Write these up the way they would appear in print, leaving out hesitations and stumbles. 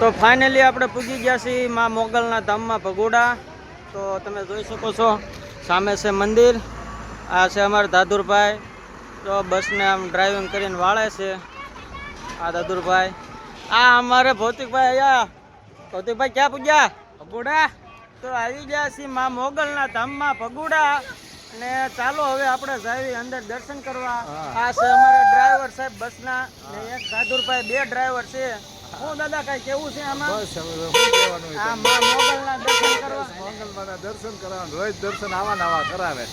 તો ફાઇનલી આપણે પૂગી ગયા છીએ માં મોગલના ધામમાં ભગોડા. તો તમે જોઈ શકો છો સામે છે મંદિર, આ છે અમારા દાદુરભાઈ. તો બસને આમ ડ્રાઇવિંગ કરીને વાળે છે આ દાદુરભાઈ. આ અમારે ભૌતિકભાઈ અહીંયા. ભૌતિકભાઈ ક્યાં પૂગ્યા? ભગોડા. તો આવી ગયા છીએ માં મોગલના ધામમાં ભગોડા. અને ચાલો હવે આપણે જઈએ અંદર દર્શન કરવા. આ છે અમારા ડ્રાઈવર સાહેબ બસના, ને એક દાદુરભાઈ, બે ડ્રાઈવર છે. હું દાદા કઈ કેવું છે આમાં? બસ હવે શું કહેવાનું આ માં મોગલના દર્શન કરવા, મંગલમાના દર્શન કરાવવાનું, રોજ દર્શન આવા નવા કરાવે.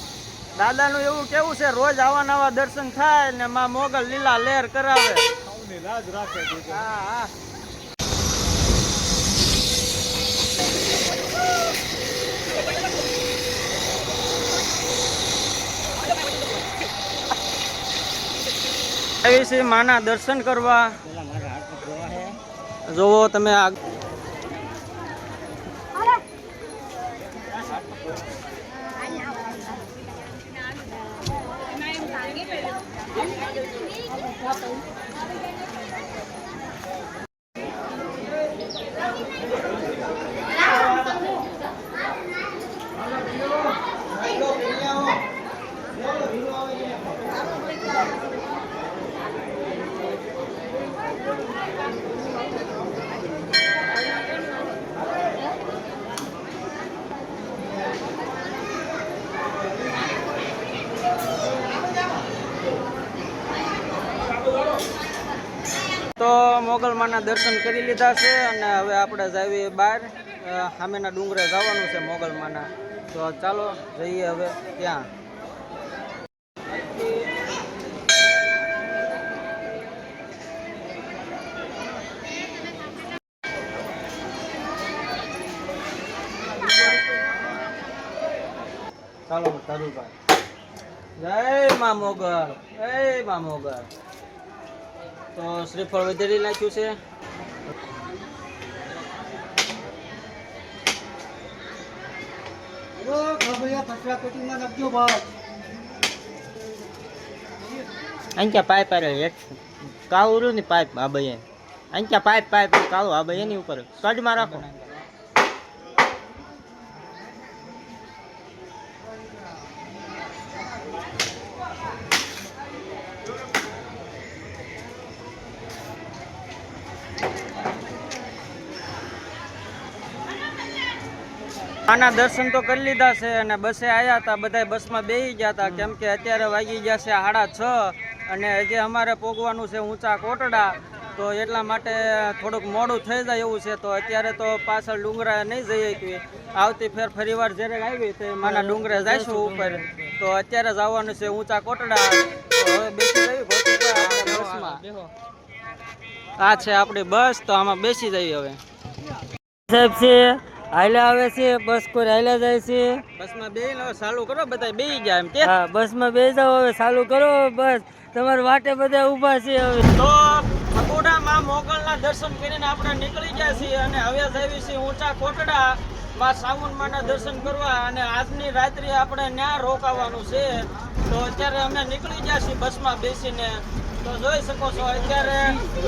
દાદાનું એવું કેવું છે રોજ આવા નવા દર્શન થાય ને માં મોગલ લીલા લહેર કરાવે. સૌની લાજ રાખે દીધું. હા હા. આવી છે માના દર્શન કરવા. જોવો તમે આ તો મોગલમાના દર્શન કરી લીધા છે અને હવે આપણે જઈએ બહાર. સામેના ડુંગરે જવાનું છે મોગલમાના. તો ચાલો જઈએ હવે ત્યાં. ચાલો તારુભાઈ. જય મા મોગલ, જય મા મોગલ. તો શ્રીફળ વધેરી નાખ્યું છે. અંક્યા પાઇપ એક કાળું ની પાઇપ આ ભાઈ અંક્યા પાઇપ કાળું આ ભાઈ એની ઉપર કડમાં રાખો. આના દર્શન તો કરી લીધા છે અને બસે આવ્યા હતા, બધા બસમાં બેસી ગયા હતા. કેમ કે અત્યારે વાગી ગયા છે 6:30 અને હજી અમારે પોગવાનું છે ઊંચા કોટડા. તો એટલા માટે થોડુંક મોડું થઈ જાય એવું છે. તો અત્યારે તો પાછળ ડુંગરા નહીં જઈએ કે આવતી ફેર ફરીવાર જ્યારે આવી તો માના ડુંગરે જઈશું ઉપર. તો અત્યારે જવાનું છે ઊંચા કોટડા. તો હવે બેસી જઈએ બસમાં. આ છે આપણી બસ, તો આમાં બેસી જઈએ હવે. સાહેબ છે હાલ્યા આવે છે બસ, કોઈ હાલ્યા જાય છે. બસમાં બે ચાલુ કરો, બધા બેસી જાય એમ કે. હા, બસમાં બેસી જાવ હવે, ચાલુ કરો બસ. તમારા વાટે બધા ઊભા છે હવે. તો ભગોડામાં મોગલના દર્શન કરીને આપણે નીકળી ગયા છીએ અને હવે જઈએ છીએ ઊંચા કોટડા માં સાવનમાના દર્શન કરવા. અને આજની રાત્રે આપણે ત્યાં રોકાવાનું છે. તો અત્યારે અમે નીકળી ગયા છીએ બસમાં બેસીને. તો જોઈ શકો છો અત્યારે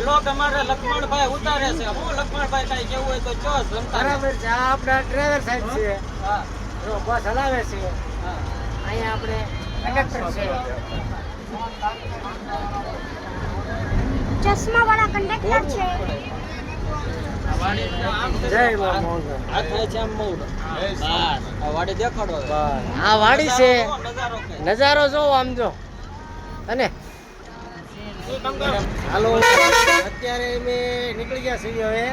લોક અમારે લક્ષ્મણભાઈ ઉતારે છે. હું લક્ષ્મણભાઈ કઈ કેવું હોય તો ચો બરાબર છે. આ આપણા ડ્રાઈવર સાહેબ છે. હા, જો બસ હલાવે છે. હા, અહીંયા આપણે કંડક્ટર છે. ચશ્મા વાળા કંડક્ટર છે. જય મોગલ. આ થાય છે આમ મોડ. બસ આ વાડી દેખાડો. બસ આ વાડી છે, નજારો જોવો આમ જો. અને હાલો, અત્યારે અમે નીકળી ગયા છીએ હવે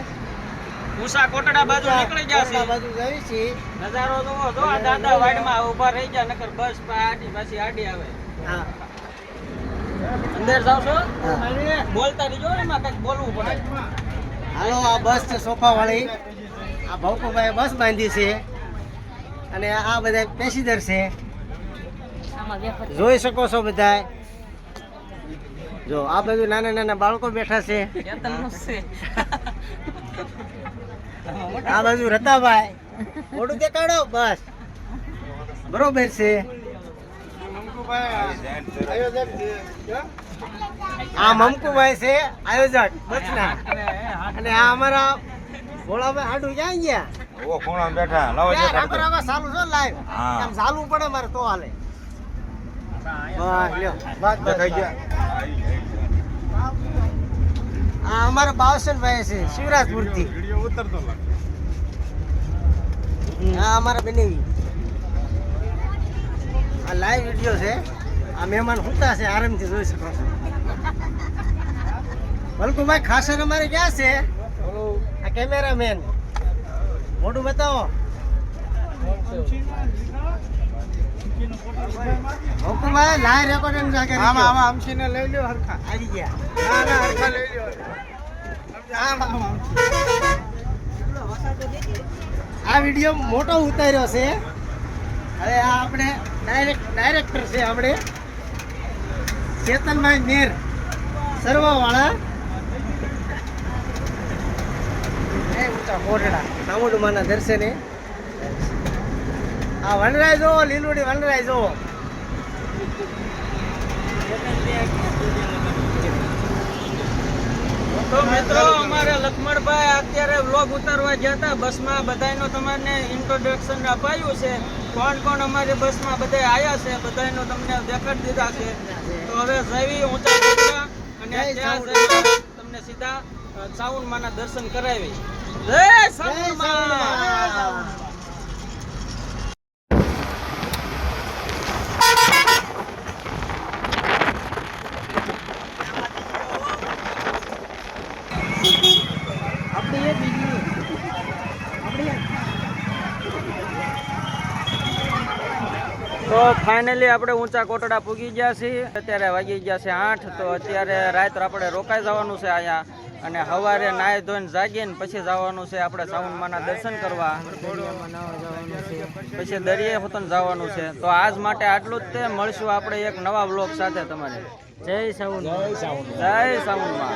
ઊંચા કોટડા બાજુ નીકળી ગયા છીએ. બાજુ જઈ છીએ. નજારો જોવો. જો આ દાદા વાડમાં ઊભા રહી ગયા, નકર બસ આડી પાછી આડી આવે. હા, અંદર જાવ છો બોલતા રહીજો, એમાં કંઈક બોલવું પડે. હાલો, આ બસ છે સોફા વાળી. આ ભૌકુભાઈ બસ બાંધી છે અને આ બધા પેસેન્જર છે. જોઈ શકો છો બધા. જો આ બધું નાના નાના બાળકો બેઠા છે. આ બાજુ રતાભાઈ મોઢું દેખાડો બસ. બરોબર છે. આ મમકુભાઈ છે આયોજક બસના, અને આ અમારા ભોળાભાઈ હાડું ક્યાં ગયા ઓ ખૂણા બેઠા લાવો યાર રાખો રાખો ચાલુ છો લાઈવ હા. આમ ચાલવું પડે મારે તો હાલે વાહ લ્યો બસ દેખાઈ ગયા આ અમારા બાવસનભાઈ છે શિવરાજપુરથી વિડિયો ઉતરતો લાગે આ અમારા બનેવી આ લાઈવ વિડિયો છે આ મહેમાન હુતા છે આરામથી જોઈ શકો છો વલ્કુભાઈ ખાસર અમારે ક્યાં છે આ કેમેરામેન મોઢું બતાવો વલ્કુભાઈ લાઈવ રેકોર્ડિંગ જાગે આમાં અમસીને લઈ લ્યો હરખા આવી ગયા ના ના હરખા લઈ લ્યો આ વિડિયો મોટો ઉતાર્યો છે હવે આ આપણે ડાયરેક્ટર છે આપણે ચેતનભાઈ મેર સર્વાવાળા એ ઊંચા કોટડા ચામુંડમાના દર્શને આ વનરાય જોવો લીલુડી વનરાય જોવો તો મિત્રો અમારે લખમણભાઈ અત્યારે વ્લોગ ઉતારવા ગયા હતા બસમાં બધાયનો તમને ઇન્ટ્રોડક્શન અપાયું છે કોણ કોણ અમારી બસમાં બધા આવ્યા છે બધાયનો તમને દેખાડી દીધા છે તો હવે જઈ ઊંચા કોટડા અને ત્યાં જઈને તમને સીધા ચામુંડમાના દર્શન કરાવી જય ચામુંડમા તો ફાઇનલી આપણે ઊંચા કોટડા પૂગી ગયા છીએ અત્યારે વાગી ગયા છે 8 તો અત્યારે રાત્રે આપણે રોકાઈ જવાનું છે અહીંયા અને સવારે નાહી ધોઈને જાગીને પછી જવાનું છે આપણે ચામુંડમાના દર્શન કરવા પછી દરિયે હોતન જવાનું છે તો આજ માટે આટલું જ તે મળશું આપણે એક નવા વ્લોગ સાથે તમારે જય ચામુંડમા જય ચામુંડમા